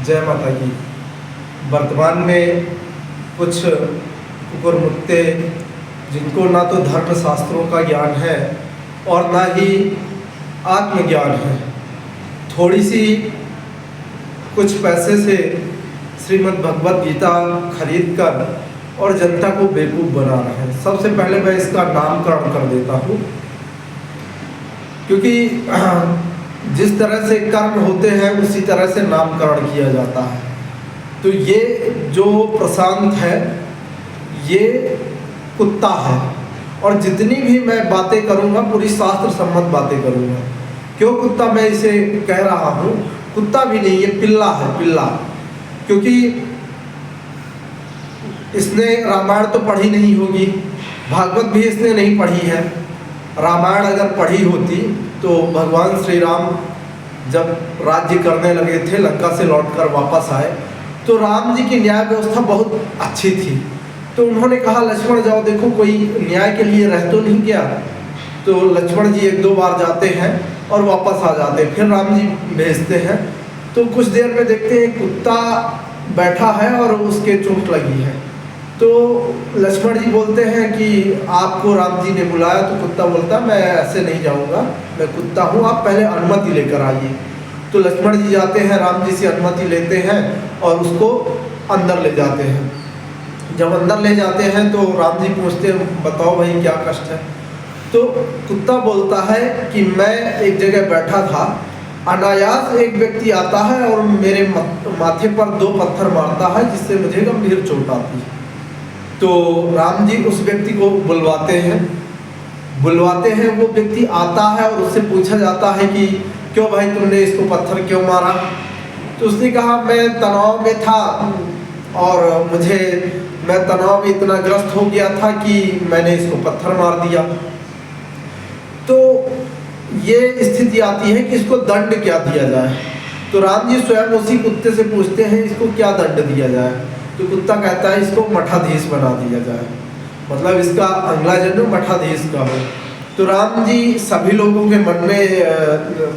जय माता की। वर्तमान में कुछ कुकुरमुत्ते जिनको ना तो धर्म शास्त्रों का ज्ञान है और ना ही आत्मज्ञान है, थोड़ी सी कुछ पैसे से श्रीमद् भगवत गीता खरीद कर और जनता को बेवकूफ़ बना रहे हैं। सबसे पहले मैं इसका नामकरण कर देता हूँ, क्योंकि जिस तरह से कर्म होते हैं उसी तरह से नामकरण किया जाता है। तो ये जो प्रशांत है ये कुत्ता है, और जितनी भी मैं बातें करूँगा पूरी शास्त्र सम्मत बातें करूँगा। क्यों कुत्ता मैं इसे कह रहा हूँ? कुत्ता भी नहीं, ये पिल्ला है, पिल्ला। क्योंकि इसने रामायण तो पढ़ी नहीं होगी, भागवत भी इसने नहीं पढ़ी है। रामायण अगर पढ़ी होती तो भगवान श्री राम जब राज्य करने लगे थे, लंका से लौटकर वापस आए, तो राम जी की न्याय व्यवस्था बहुत अच्छी थी। तो उन्होंने कहा लक्ष्मण जाओ देखो कोई न्याय के लिए रह तो नहीं गया। तो लक्ष्मण जी एक दो बार जाते हैं और वापस आ जाते हैं, फिर राम जी भेजते हैं। तो कुछ देर में देखते हैं कुत्ता बैठा है और उसके चोट लगी है। तो लक्ष्मण जी बोलते हैं कि आपको राम जी ने बुलाया। तो कुत्ता बोलता मैं ऐसे नहीं जाऊंगा, मैं कुत्ता हूँ, आप पहले अनुमति लेकर आइए। तो लक्ष्मण जी जाते हैं, राम जी से अनुमति लेते हैं और उसको अंदर ले जाते हैं। जब अंदर ले जाते हैं तो राम जी पूछते हैं बताओ भाई क्या कष्ट है? तो कुत्ता बोलता है कि मैं एक जगह बैठा था, अनायास एक व्यक्ति आता है और मेरे माथे पर 2 पत्थर मारता है, जिससे मुझे गंभीर चोट आती है। तो राम जी उस व्यक्ति को बुलवाते हैं। वो व्यक्ति आता है और उससे पूछा जाता है कि क्यों भाई तुमने इसको पत्थर क्यों मारा? तो उसने कहा मैं तनाव में था और मैं तनाव में इतना ग्रस्त हो गया था कि मैंने इसको पत्थर मार दिया। तो ये स्थिति आती है कि इसको दंड क्या दिया जाए। तो राम जी स्वयं उसी कुत्ते से पूछते हैं इसको क्या दंड दिया जाए। तो कुत्ता कहता है इसको मठाधीश बना दिया जाए, मतलब इसका अगला जन्म मठाधीश का हो। तो राम जी सभी लोगों के मन में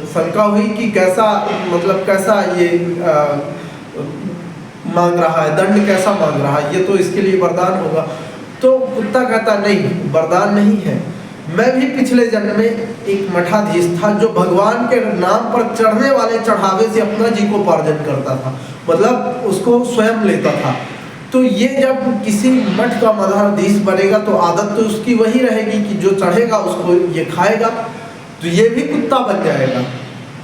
शंका हुई कि कैसा ये मांग रहा है, दंड कैसा मांग रहा है, ये तो इसके लिए वरदान होगा। तो कुत्ता कहता नहीं, वरदान नहीं है, मैं भी पिछले जन्म में एक मठाधीश था जो भगवान के नाम पर चढ़ने वाले चढ़ावे से अपना जीविकोपार्जन करता था, मतलब उसको स्वयं लेता था। तो ये जब किसी मठ का मठाधीश बनेगा तो आदत तो उसकी वही रहेगी कि जो चढ़ेगा उसको ये खाएगा, तो ये भी कुत्ता बन जाएगा।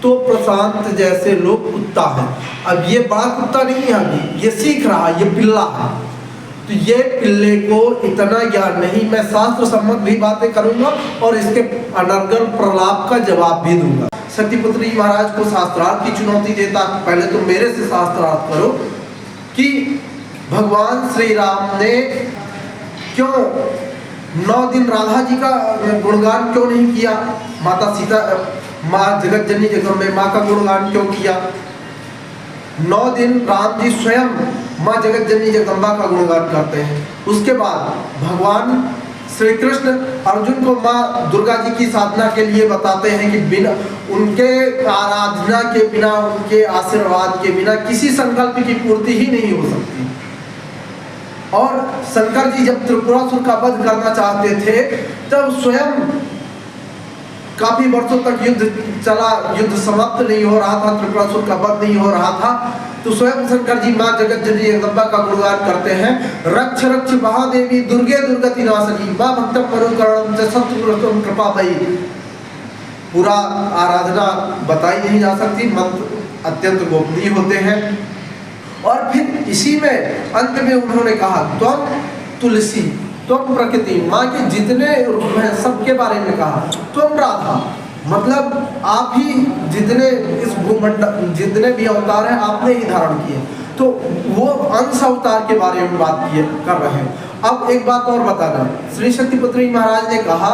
तो प्रशांत जैसे लोग कुत्ता है। अब ये बड़ा कुत्ता नहीं है, अभी ये सीख रहा है, ये पिल्ला है। तो ये पिल्ले को इतना ज्ञान नहीं, मैं शास्त्र सम्मत भी बातें करूंगा और इसके अनर्गल प्रलाप का जवाब भी दूंगा। सत्यपुत्री महाराज को शास्त्रार्थ की चुनौती देता, पहले तो मेरे से शास्त्रार्थ करो कि भगवान श्री राम ने क्यों 9 दिन राधा जी का गुणगान क्यों नहीं किया? माता सीता, माँ जगत जननी जगदम्बे माँ का गुणगान क्यों किया? 9 दिन राम जी स्वयं माँ जगत जननी जगदम्बा का गुणगान करते हैं। उसके बाद भगवान श्री कृष्ण अर्जुन को माँ दुर्गा जी की साधना के लिए बताते हैं कि बिना उनके आराधना के बिना, उनके आशीर्वाद के बिना किसी संकल्प की पूर्ति ही नहीं हो सकती। और शंकर जी जब त्रिपुरासुर का वध करना चाहते थे तब स्वयं काफी वर्षों तक युद्ध चला, युद्ध समाप्त नहीं हो रहा था, त्रिपुरासुर का वध नहीं हो रहा था। तो स्वयं शंकर जी माँ जगत जननी जगदम्बा का गुणगान करते हैं, रक्ष रक्ष महादेवी दुर्गे दुर्गति नाशनी माँ भक्तम मरुकरणम च सत्पुरुषम कृपा भई। पूरा आराधना बताई नहीं जा सकती, मंत्र अत्यंत गोपनीय होते हैं। और फिर इसी में अंत में उन्होंने कहा त्वम तुलसी त्वम प्रकृति, माँ के जितने रूप हैं सबके बारे में कहा। त्वम राधा, मतलब आप ही जितने इस भूमंडल जितने भी अवतार हैं आपने ही धारण किए। तो वो अंश अवतार के बारे में बात कर रहे हैं। अब एक बात और बताना, श्री शक्तिपुत्री महाराज ने कहा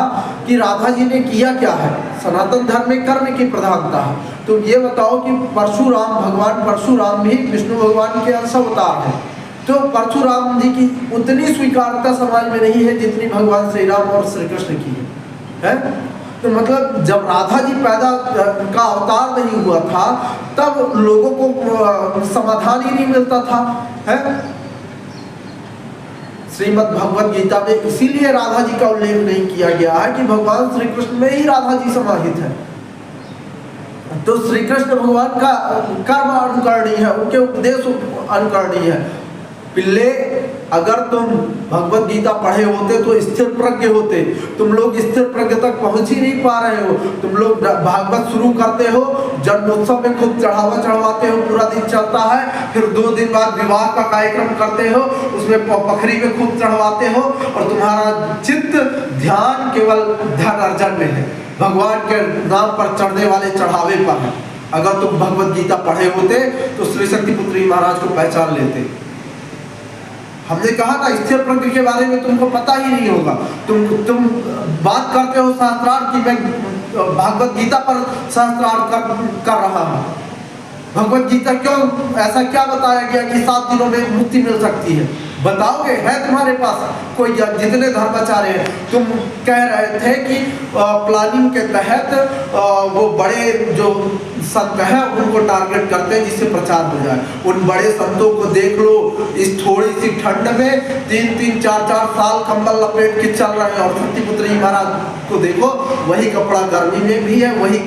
कि राधा जी ने किया क्या है? सनातन धर्म में कर्म की प्रधानता है। तो ये बताओ कि परशुराम, भगवान परशुराम भी विष्णु भगवान के अंश अवतार हैं। तो परशुराम जी की उतनी स्वीकारता समाज में नहीं है जितनी भगवान श्री राम और श्री कृष्ण की है। तो मतलब जब राधा जी पैदा का अवतार नहीं हुआ था तब लोगों को समाधान ही नहीं मिलता था, है। श्रीमद् भगवद गीता में इसीलिए राधा जी का उल्लेख नहीं किया गया है कि भगवान श्री कृष्ण में ही राधा जी समाहित है। तो श्री कृष्ण भगवान का कर्म अनुकरणीय है, उनके उपदेश अनुकरणीय है। पिल्ले, अगर तुम भगवत गीता पढ़े होते तो स्थिर प्रज्ञ होते। तुम लोग स्थिर प्रज्ञ तक पहुंच ही नहीं पा रहे हो। तुम लोग भागवत शुरू करते हो, जन्मोत्सव में खूब चढ़ावा चढ़वाते हो, पूरा दिन चलता है, फिर 2 दिन बाद विवाह का कार्यक्रम करते हो, उसमें पखरी में खूब चढ़वाते हो, और तुम्हारा चित्त ध्यान केवल धन अर्जन में है, भगवान के नाम पर चढ़ने वाले चढ़ावे पर है। अगर तुम भगवत गीता पढ़े होते तो श्री शक्तिपुत्री महाराज को पहचान लेते। हमने कहा ना, स्थिर प्रज्ञ के बारे में तुमको पता ही नहीं होगा। तुम बात करते हो शास्त्रार्थ की, मैं भगवत गीता पर शास्त्रार्थ कर रहा हूँ। भगवत गीता क्यों, ऐसा क्या बताया गया कि 7 दिनों में मुक्ति मिल सकती है? बताओगे? है तुम्हारे पास कोई? जितने धर्माचार्य हैं, तुम कह रहे थे कि प्लानिंग के तहत वो बड़े जो संत हैं उनको टारगेट करते हैं जिससे प्रचार हो जाए। उन बड़े संतों को देख लो, इस थोड़ी सी ठंड में 3-3, 4-4 साल कंबल लपेट के चल रहे हैं। और शक्तिपुत्री महाराज को देखो, वही कपड़ा गर्मी में भी है, वही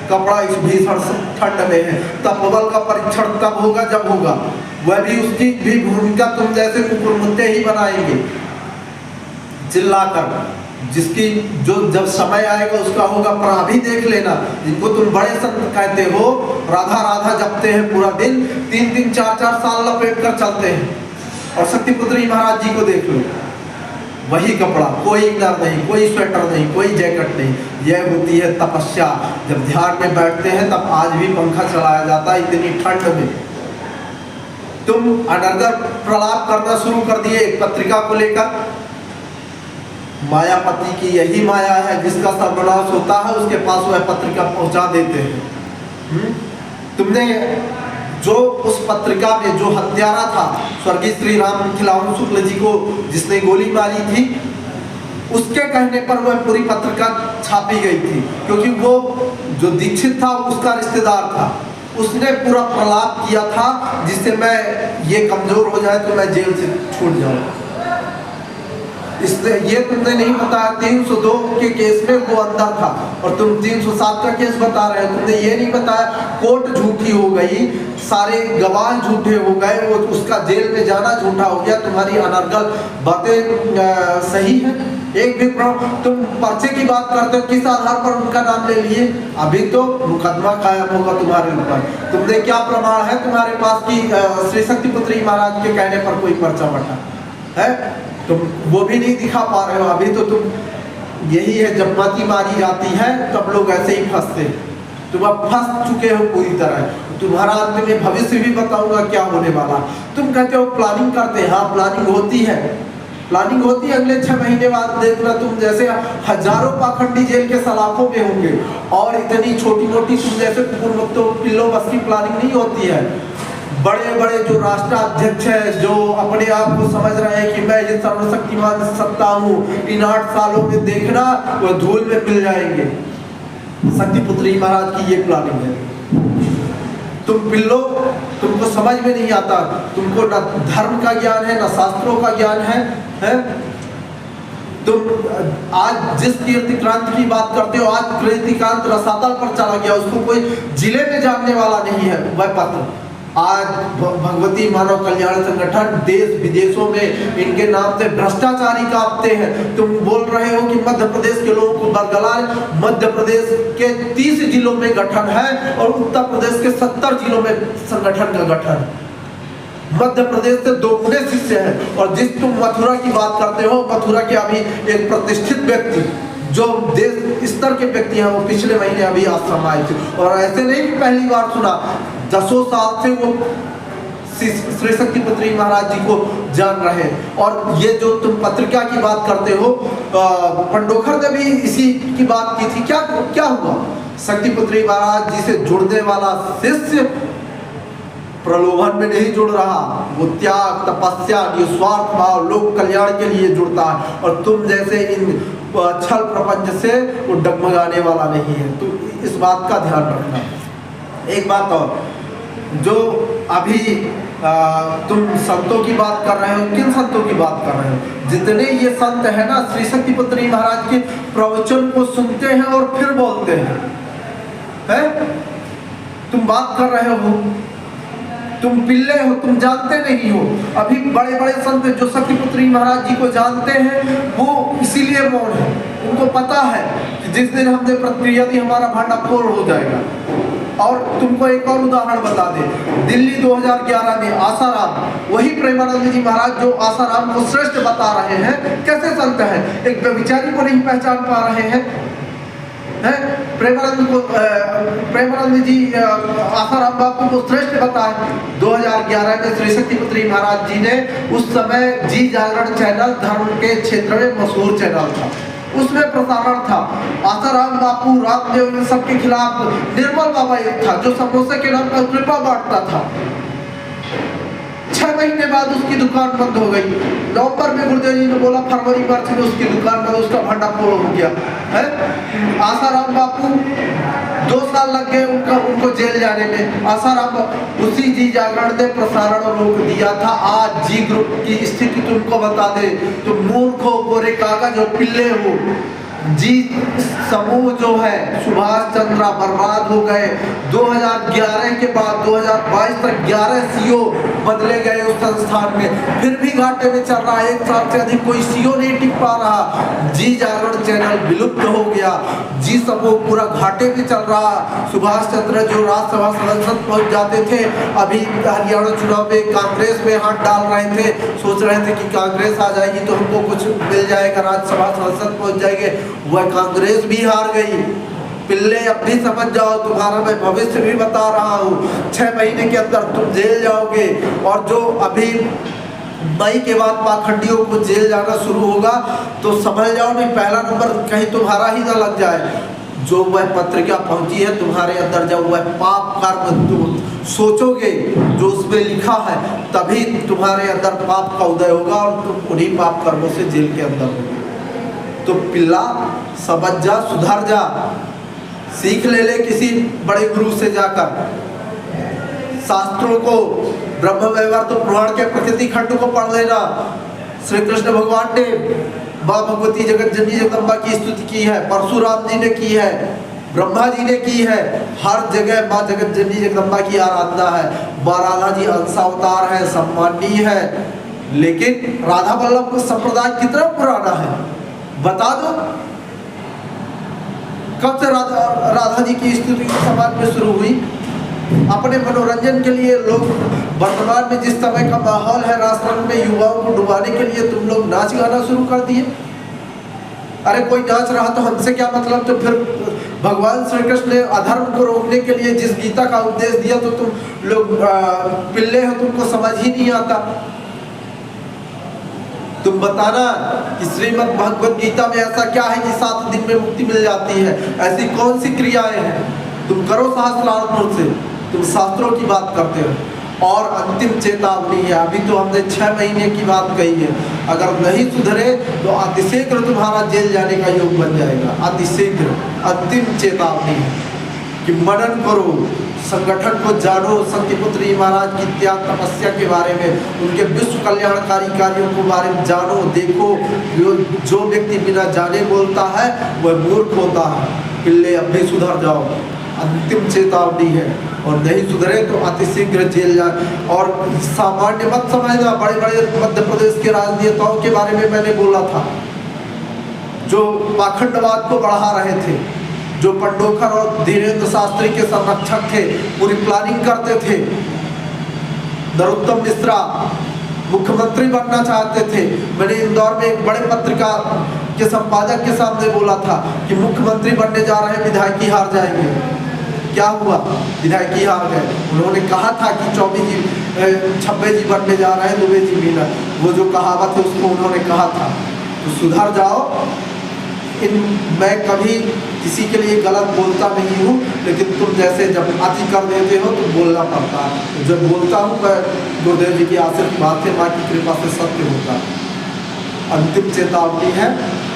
कपड़ा इस भीषण ठंड में है। तपोबल का परीक्षण तब होगा जब होगा, वह भी उसकी भी भूमिका तुम जैसे कुकुरमुत्ते ही बनाएंगे चिल्लाकर। जिसकी जो जब समय आएगा उसका होगा। पर अभी देख लेना, जिनको तुम बड़े संत कहते हो, राधा राधा जपते हैं पूरा दिन, 3-3, 4-4 साल लपेट कर चलते हैं। और शक्तिपुत्री महाराज जी को देख लो, वही कपड़ा, कोई इनर नहीं, कोई स्वेटर नहीं, कोई जैकेट नहीं। यह होती है तपस्या। जब ध्यान में बैठते हैं तब आज भी पंखा चलाया जाता है इतनी ठंड में। तुम अनर्गल प्रलाप करना शुरू कर दिए एक पत्रिका को लेकर। मायापति की यही माया है, जिसका सर्वनाश होता है उसके पास वह पत्रिका पहुंचा देते हैं। तुमने जो उस पत्रिका में जो हत्यारा था, स्वर्गीय श्री राम खिलावन शुक्ल जी को जिसने गोली मारी थी, उसके कहने पर वह पूरी पत्रिका छापी गई थी, क्योंकि वो जो दीक्षित था उसका रिश्तेदार था। उसने पूरा प्रलाप किया था जिससे मैं ये कमजोर हो जाए तो मैं जेल से छूट जाऊं। इसलिए ये तुमने नहीं बताया 302 के केस में वो अंदर था, और तुम 307 का केस बता रहे हो। तुमने ये नहीं बताया कोर्ट झूठी हो गई, सारे गवाह झूठे हो गए, वो उसका जेल में जाना झूठा हो गया। तुम्हारी अनर्गल बातें सही है। एक भी तुम पर्चे की बात करते हो, किस आधार पर उनका नाम ले लिए? अभी तो मुकदमा कायम होगा तुम्हारे ऊपर। तुमने क्या प्रमाण है तुम्हारे पास कि श्री शक्तिपुत्री महाराज के कहने पर कोई पर्चा बटा है? तुम वो भी नहीं दिखा पा रहे हो। अभी तो तुम यही है, जब मती मारी जाती है तब लोग ऐसे ही फंसते हैं। तुम अब फंस चुके हो पूरी तरह। तुम्हारा अंत में भविष्य भी बताऊंगा क्या होने वाला। तुम कहते हो प्लानिंग करते हैं, हाँ प्लानिंग होती है, प्लानिंग होती है। अगले 6 महीने बाद देखना, तुम जैसे हजारों पाखंडी जेल के सलाखों में होंगे, और इतनी छोटी मोटी तुम जैसे कुकुरमुत्तों पिल्लों बस की प्लानिंग नहीं होती है। बड़े बड़े जो राष्ट्राध्यक्ष हैं, जो अपने आप को समझ रहे हैं कि मैं ये सर्वशक्तिमान सत्ता हूँ, इन 8 सालों में देखना वो धूल में मिल जाएंगे। शक्तिपुत्री महाराज की ये प्लानिंग है। तुम पिल्लो, तुमको समझ में नहीं आता, तुमको न धर्म का ज्ञान है न शास्त्रों का ज्ञान है? तुम आज जिस कीर्तिक्रांत की बात करते हो, आज कीर्तिक्रांत रसातल पर चला गया, उसको कोई जिले में जानने वाला नहीं है वह पत्र। आज भगवती मानव कल्याण संगठन देश विदेशों में इनके नाम से भ्रष्टाचारी कांपते हैं। तुम बोल रहे हो कि मध्य प्रदेश के लोगों को बरगलार, मध्य प्रदेश के 30 जिलों में गठन है और उत्तर प्रदेश के 70 जिलों में संगठन का गठन। मध्य प्रदेश से 2 गुने शिष्य हैं। और जिस तुम मथुरा की बात करते हो, मथुरा के अभी एक प्रतिष्ठित व्यक्ति जो देश स्तर के व्यक्ति हैं, वो पिछले महीने अभी आश्रम आए थे। और ऐसे नहीं पहली बार सुना, 10 साल से वो श्री शक्तिपुत्री महाराज जी को जान रहे हैं। और ये जो तुम पत्रिका की बात करते हो, पंडोखर ने भी इसी की बात की थी। क्या हुआ? शक्तिपुत्री महाराज जी से जुड़ने वाला शिष्य प्रलोभन में नहीं जुड़ रहा, वो त्याग, तपस्या, निस्वार्थ भाव, लोक कल्याण के लिए जुड़ता है। और तुम जैसे इन छल प्रपंच से वो डगमगाने वाला नहीं है। तो इस बात का ध्यान रखना। एक बात और, जो अभी तुम संतों की बात कर रहे हो, किन संतों की बात कर रहे हो? जितने ये संत है ना, श्री शक्तिपत्री महाराज के प्रवचन को सुनते हैं और फिर बोलते हैं, तुम बात कर रहे हो, तुम पिल्ले हो, तुम जानते नहीं हो। अभी बड़े बड़े संत जो शक्तिपुत्री महाराज जी को जानते हैं वो इसीलिए मौन है। उनको पता है कि जिस दिन हमने प्रतिक्रिया दी हमारा भांडा फोड़ हो जाएगा। और तुमको एक और उदाहरण बता दे, दिल्ली 2011 में आसाराम, वही प्रेमानंद जी महाराज जो आसाराम को श्रेष्ठ बता रहे हैं, कैसे संत है, एक व्यभिचारी को नहीं पहचान पा रहे हैं। प्रेमानंद जी आसाराम बापू को श्रेष्ठ बताए। 2011 में श्री शक्तिपुत्री महाराज जी ने, उस समय जी जागरण चैनल धर्म के क्षेत्र में मशहूर चैनल था, उसमें प्रसारण था। आसाराम बापू, रामदेव, इन सबके खिलाफ निर्मल बाबा एक था जो समोसे के नाम पर कृपा बांटता था। 6 महीने बाद उसकी दुकान बंद हो गई। नवंबर में गुरुदेव जी ने बोला, फरवरी मार्च में उसकी दुकान बंद, उसका भंडा फोड़ हो गया है। आसाराम बापू 2 साल लग गए उनको जेल जाने में। आसाराम उसी जी जागरण ने प्रसारण रोक दिया था। आज जी ग्रुप की स्थिति तुमको बता दे, तुम मूर्ख हो, कोरे कागज हो, पिल्ले हो। जी समूह जो है सुभाष चंद्रा बर्बाद हो गए। 2011 के बाद 2022 तक 11 सीओ बदले गए उस संस्थान में, फिर भी घाटे में चल रहा है। 1 साल से अधिक कोई सीओ नहीं टिक पा रहा। जी जागरण चैनल विलुप्त हो गया। जी समूह पूरा घाटे में चल रहा। सुभाष चंद्र जो राज्यसभा सांसद पहुंच जाते थे, अभी हरियाणा चुनाव में कांग्रेस में हाथ डाल रहे थे, सोच रहे थे कि कांग्रेस आ जाएगी तो हमको कुछ मिल जाएगा, राज्यसभा सांसद पहुंच जाएंगे। वह कांग्रेस भी हार गई। पिल्ले अब भी समझ जाओ, तुम्हारा मैं भविष्य भी बता रहा हूँ। 6 महीने के अंदर तुम जेल जाओगे। और जो अभी मई के बाद पाखंडियों को जेल जाना शुरू होगा तो समझ जाओ नहीं, पहला नंबर कहीं तुम्हारा ही ना लग जाए। जो वह पत्रिका पहुंची है तुम्हारे अंदर, जब वह पाप कर्म तुम सोचोगे जो उसमें लिखा है, तभी तुम्हारे अंदर पाप का उदय होगा और तुम उन्हीं पाप कर्मों से जेल के अंदर होगे। तो पिल्ला समझ जा, सुधर जा, सीख ले किसी बड़े गुरु से जाकर। शास्त्रों को, ब्रह्म व्यवहार तो पुराण के प्रकृति खंड को पढ़ लेना। श्री कृष्ण भगवान ने माँ भगवती जगत जननी जगदम्बा की स्तुति की है, परशुराम जी ने की है, ब्रह्मा जी ने की है। हर जगह माँ जगत जननी जगदम्बा की आराधना है। माँ राधा जी अंशावतार है, सम्माननीय है। लेकिन राधा वल्लभ का संप्रदाय कितना पुराना है बता दो। कब से राधा जी की स्तुति समाज में शुरू हुई? अपने मनोरंजन के लिए लोग, वर्तमान में जिस समय का माहौल है राष्ट्रंग में, युवाओं को डुबाने के लिए तुम लोग नाच गाना शुरू कर दिए। अरे कोई नाच रहा तो हमसे क्या मतलब? तो फिर भगवान श्री कृष्ण ने अधर्म को रोकने के लिए जिस गीता का उपदेश दिया तो तुम लोग पिल्ले हो, तुमको समझ ही नहीं आता। तुम बताना कि श्रीमद् भगवत गीता में ऐसा क्या है कि 7 दिन में मुक्ति मिल जाती है? ऐसी कौन सी क्रियाएं हैं? तुम करो शास्त्रार्थ से, तुम शास्त्रों की बात करते हो। और अंतिम चेतावनी है, अभी तो हमने 6 महीने की बात कही है, अगर नहीं सुधरे तो अतिशीघ्र तुम्हारा जेल जाने का योग बन जाएगा। अतिशीघ्र अंतिम चेतावनी है कि मनन करो, संगठन को जानो, शक्तिपुत्री महाराज की त्याग तपस्या के बारे में, उनके विश्व कल्याणकारी कार्यों के बारे में जानो, देखो। जो व्यक्ति बिना जाने बोलता है वह मूर्ख होता है। पिल्ले अब भी सुधर जाओ, अंतिम चेतावनी है। और नहीं सुधरे तो अतिशीघ्र जेल जाए। और सामान्य मत समझना, बड़े बड़े मध्य प्रदेश के राजनेताओं के बारे में मैंने बोला था जो पाखंडवाद को बढ़ा रहे थे, जो पंडोखर और धीरेन्द्र शास्त्री के संरक्षक थे, पूरी प्लानिंग करते थे। नरोत्तम मिश्रा मुख्यमंत्री बनना चाहते थे। मैंने इंदौर में एक बड़े पत्रिका के संपादक के सामने बोला था कि मुख्यमंत्री बनने जा रहे हैं, विधायक ही हार जाएंगे। क्या हुआ? विधायक ही हार गए। उन्होंने कहा था कि 26 जी बनने जा रहे हैं, दुबे जी भी ना, वो जो कहावत है उसको उन्होंने कहा था। तो सुधर जाओ। मैं कभी किसी के लिए गलत बोलता नहीं हूँ, लेकिन तुम जैसे जब अति कर देते हो तो बोलना पड़ता है। जब बोलता हूँ मैं गुरुदेव जी की आशीर्वाद से, माँ की कृपा से सत्य होता है। अंतिम चेतावनी है।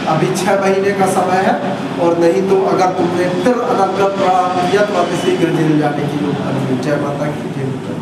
अभी 6 महीने का समय है, और नहीं तो अगर तुमने फिर अनर्गल किया तो अति शीघ्र जेल जाने की योजना। जय माता की जय।